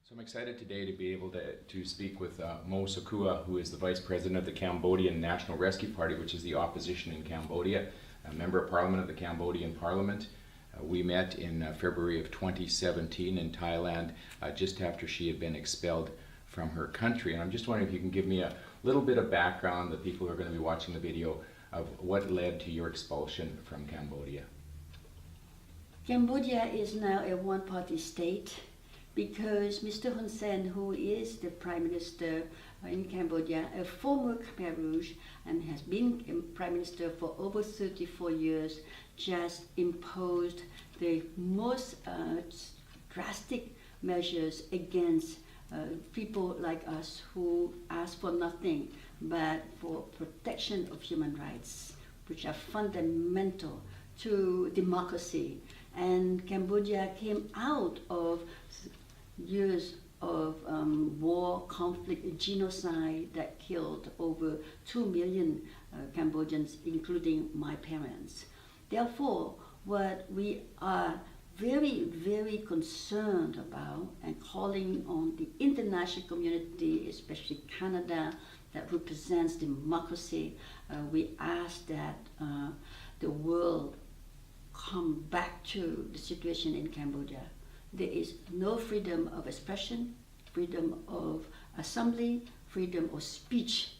So I'm excited today to be able to speak with Mu Sochua, who is the Vice President of the Cambodian National Rescue Party, which is the opposition in Cambodia, a Member of Parliament of the Cambodian Parliament. We met in February of 2017 in Thailand, just after she had been expelled from her country. And I'm just wondering if you can give me a little bit of background, the people who are going to be watching the video, of what led to your expulsion from Cambodia. Cambodia is now a one-party state because Mr. Hun Sen, who is the Prime Minister in Cambodia, a former Khmer Rouge, and has been Prime Minister for over 34 years, just imposed the most drastic measures against people like us who ask for nothing but for protection of human rights, which are fundamental to democracy. And Cambodia came out of years of war, conflict, genocide that killed over 2 million Cambodians, including my parents. Therefore, what we are very, very concerned about and calling on the international community, especially Canada, that represents democracy, we ask that the world come back to the situation in Cambodia. There is no freedom of expression, freedom of assembly, freedom of speech.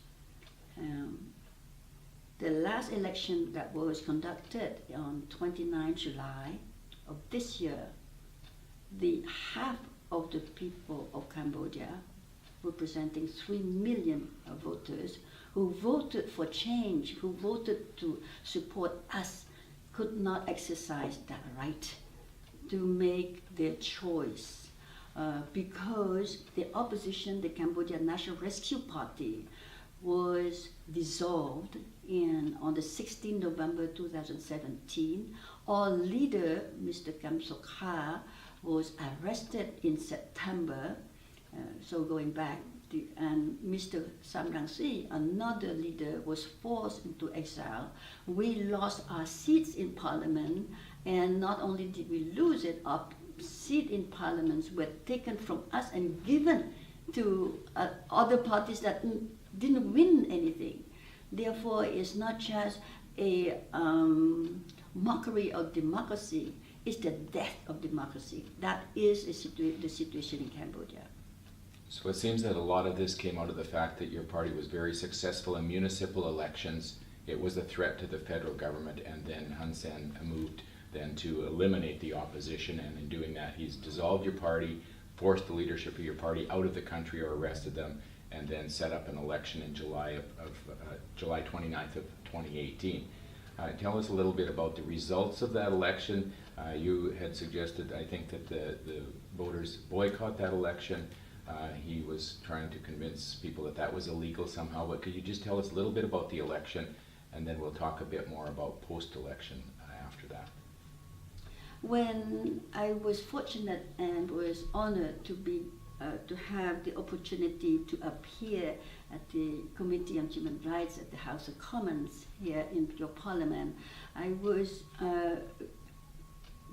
The last election that was conducted on 29 July of this year, the half of the people of Cambodia, representing 3 million voters, who voted for change, who voted to support us, could not exercise that right to make their choice because the opposition, the Cambodian National Rescue Party, was dissolved on the 16th November 2017. Our leader, Mr. Kem Sokha, was arrested in September, so going back, and Mr. Sam Rangsi, another leader, was forced into exile. We lost our seats in parliament, and not only did we lose it, our seat in parliaments were taken from us and given to other parties that didn't win anything. Therefore, it's not just a mockery of democracy, it's the death of democracy. That is the situation in Cambodia. So it seems that a lot of this came out of the fact that your party was very successful in municipal elections. It was a threat to the federal government, and then Hun Sen moved then to eliminate the opposition, and in doing that he's dissolved your party, forced the leadership of your party out of the country or arrested them, and then set up an election in July 29th of 2018. Tell us a little bit about the results of that election. You had suggested, I think, that the voters boycott that election. He was trying to convince people that that was illegal somehow, but could you just tell us a little bit about the election, and then we'll talk a bit more about post-election after that. When I was fortunate and was honored to have the opportunity to appear at the Committee on Human Rights at the House of Commons here in your Parliament, I was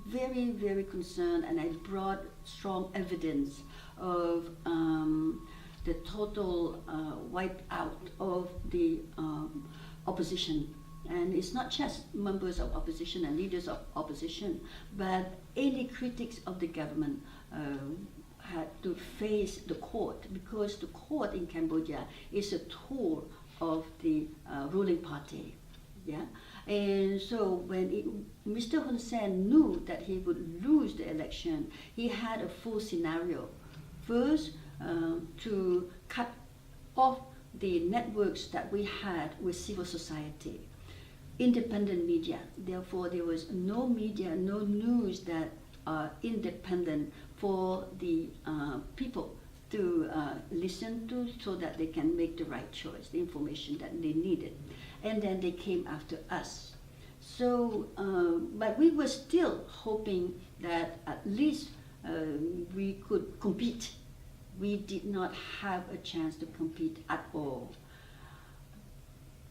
very, very concerned, and I brought strong evidence of the total wipeout of the opposition. And it's not just members of opposition and leaders of opposition, but any critics of the government had to face the court, because the court in Cambodia is a tool of the ruling party. Yeah? And so when Mr. Hun Sen knew that he would lose the election, he had a full scenario. First, to cut off the networks that we had with civil society, independent media. Therefore, there was no media, no news that are independent for the people to listen to, so that they can make the right choice, the information that they needed. And then they came after us. So, but we were still hoping that at least we could compete. We did not have a chance to compete at all.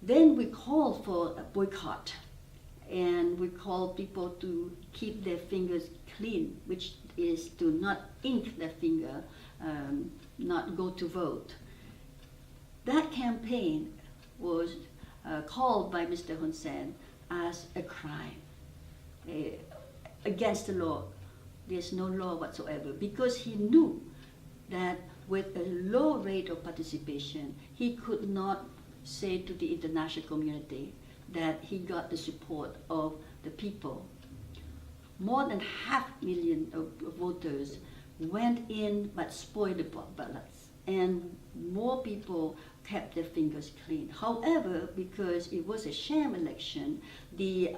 Then we called for a boycott, and we called people to keep their fingers clean, which is to not ink their finger not go to vote. That campaign was called by Mr. Hun Sen as a crime against the law. There's no law whatsoever, because he knew that with a low rate of participation, he could not say to the international community that he got the support of the people. More than 500,000 of voters went in but spoiled the ballots, and more people kept their fingers clean. However, because it was a sham election, the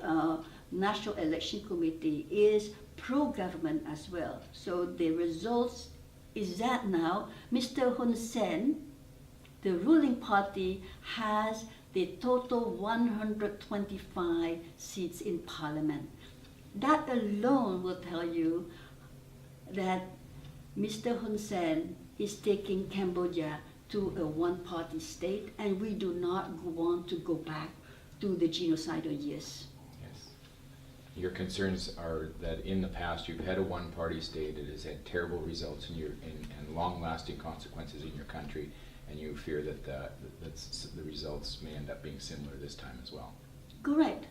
National Election Committee is pro-government as well. So the results is that now Mr. Hun Sen, the ruling party, has the total 125 seats in parliament. That alone will tell you that Mr. Hun Sen is taking Cambodia to a one-party state, and we do not want to go back to the genocidal years. Yes. Your concerns are that in the past you've had a one-party state. It has had terrible results and long-lasting consequences in your country, and you fear that the results may end up being similar this time as well. Correct.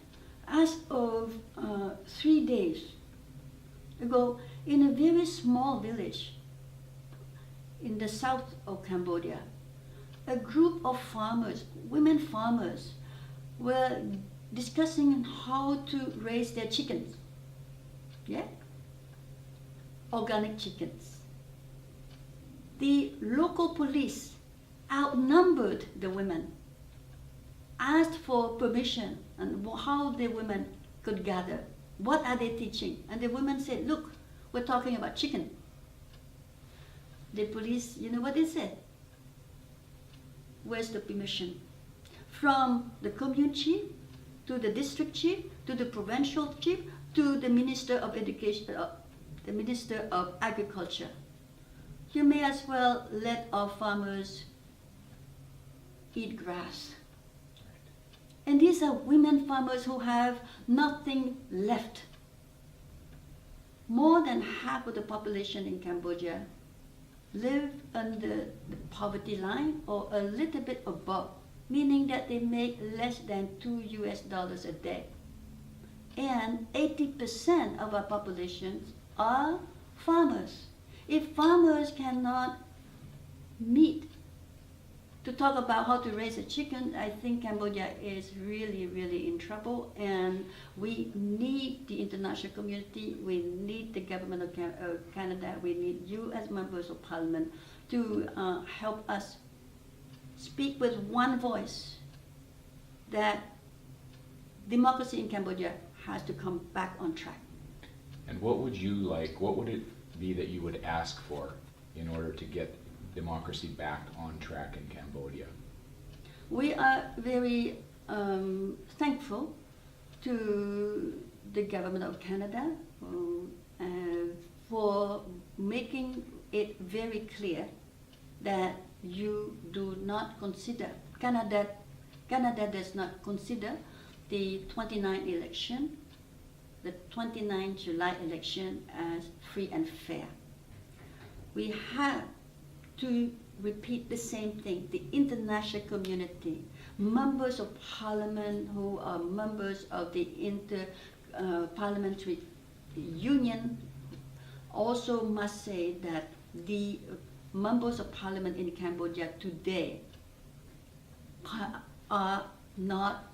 As of 3 days ago, in a very small village in the south of Cambodia, a group of farmers, women farmers, were discussing how to raise their chickens. Yeah? Organic chickens. The local police outnumbered the women, asked for permission and how the women could gather. What are they teaching? And the women said, look, we're talking about chicken. The police, you know what they said? Where's the permission? From the commune chief, to the district chief, to the provincial chief, to the Minister of Education, the Minister of Agriculture. You may as well let our farmers eat grass. And these are women farmers who have nothing left. More than half of the population in Cambodia live under the poverty line or a little bit above, meaning that they make less than $2 a day. And 80% of our population are farmers. If farmers cannot meet to talk about how to raise a chicken, I think Cambodia is really, really in trouble, and we need the international community, we need the government of Canada, we need you as members of parliament to help us speak with one voice that democracy in Cambodia has to come back on track. And what would it be that you would ask for in order to get democracy back on track in Cambodia? We are very thankful to the government of Canada for making it very clear that you do not consider, Canada does not consider the 29 election, the 29 July election as free and fair. We have to repeat the same thing. The international community, members of parliament who are members of the Inter-Parliamentary Union also must say that the members of parliament in Cambodia today are not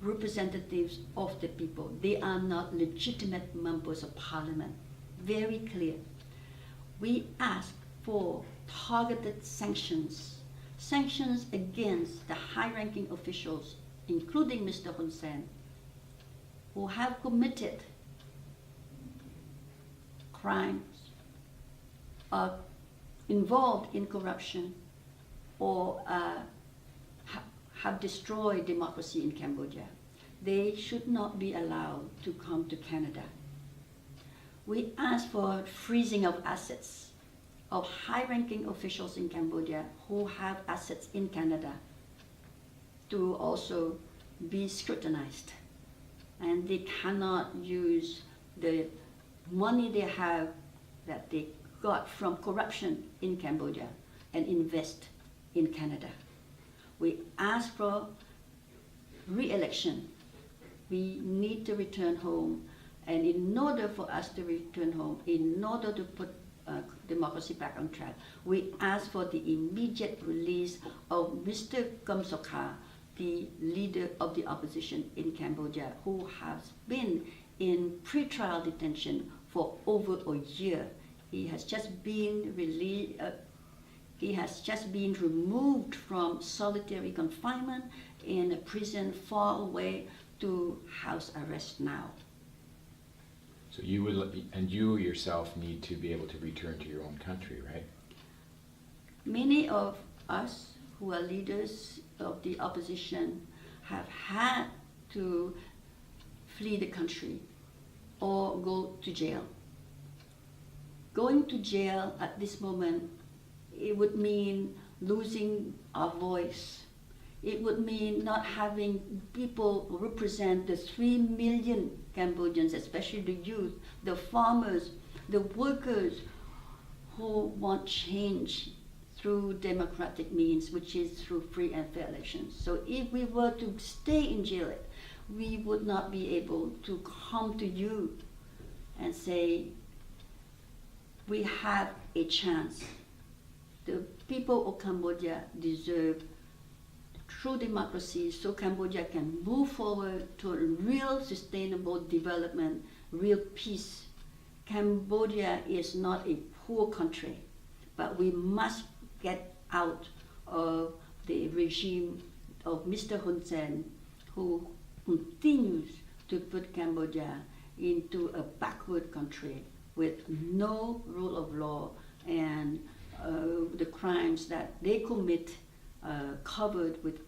representatives of the people. They are not legitimate members of parliament. Very clear. We ask for targeted sanctions against the high-ranking officials, including Mr. Hun Sen, who have committed crimes, are involved in corruption, or have destroyed democracy in Cambodia. They should not be allowed to come to Canada. We ask for freezing of assets of high-ranking officials in Cambodia who have assets in Canada to also be scrutinized. And they cannot use the money they have that they got from corruption in Cambodia and invest in Canada. We ask for re-election. We need to return home, and in order for us to return home, in order to put democracy back on track, we ask for the immediate release of Mr. Kem Sokha, the leader of the opposition in Cambodia, who has been in pre-trial detention for over a year. He has just been released. He has just been removed from solitary confinement in a prison far away to house arrest now. So you would, and you yourself need to be able to return to your own country, right? Many of us who are leaders of the opposition have had to flee the country or go to jail. Going to jail at this moment, it would mean losing our voice. It would mean not having people represent the 3 million Cambodians, especially the youth, the farmers, the workers who want change through democratic means, which is through free and fair elections. So if we were to stay in jail, we would not be able to come to you and say, we have a chance. The people of Cambodia deserve true democracy so Cambodia can move forward to a real sustainable development, real peace. Cambodia is not a poor country, but we must get out of the regime of Mr. Hun Sen, who continues to put Cambodia into a backward country with no rule of law, and the crimes that they commit covered with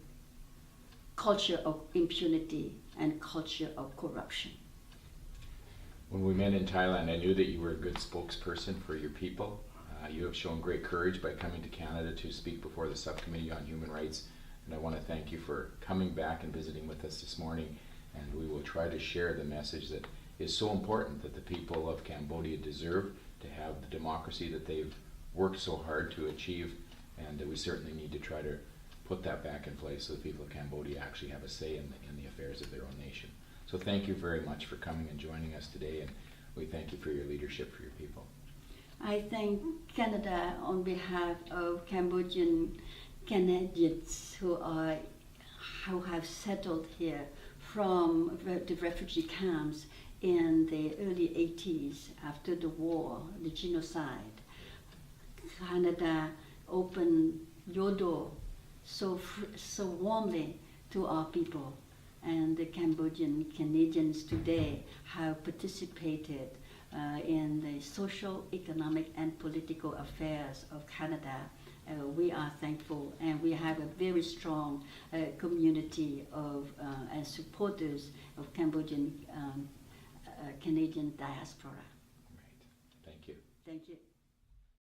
culture of impunity and culture of corruption. When we met in Thailand, I knew that you were a good spokesperson for your people. You have shown great courage by coming to Canada to speak before the Subcommittee on Human Rights, and I want to thank you for coming back and visiting with us this morning, and we will try to share the message that is so important, that the people of Cambodia deserve to have the democracy that they've worked so hard to achieve, and we certainly need to try to put that back in place so the people of Cambodia actually have a say in the affairs of their own nation. So thank you very much for coming and joining us today, and we thank you for your leadership for your people. I thank Canada on behalf of Cambodian Canadians who have settled here from the refugee camps in the early 80s after the war, the genocide. Canada opened your door so warmly to our people, and the Cambodian Canadians today have participated in the social, economic, and political affairs of Canada. We are thankful, and we have a very strong community of and supporters of Cambodian Canadian diaspora. Right. Thank you. Thank you.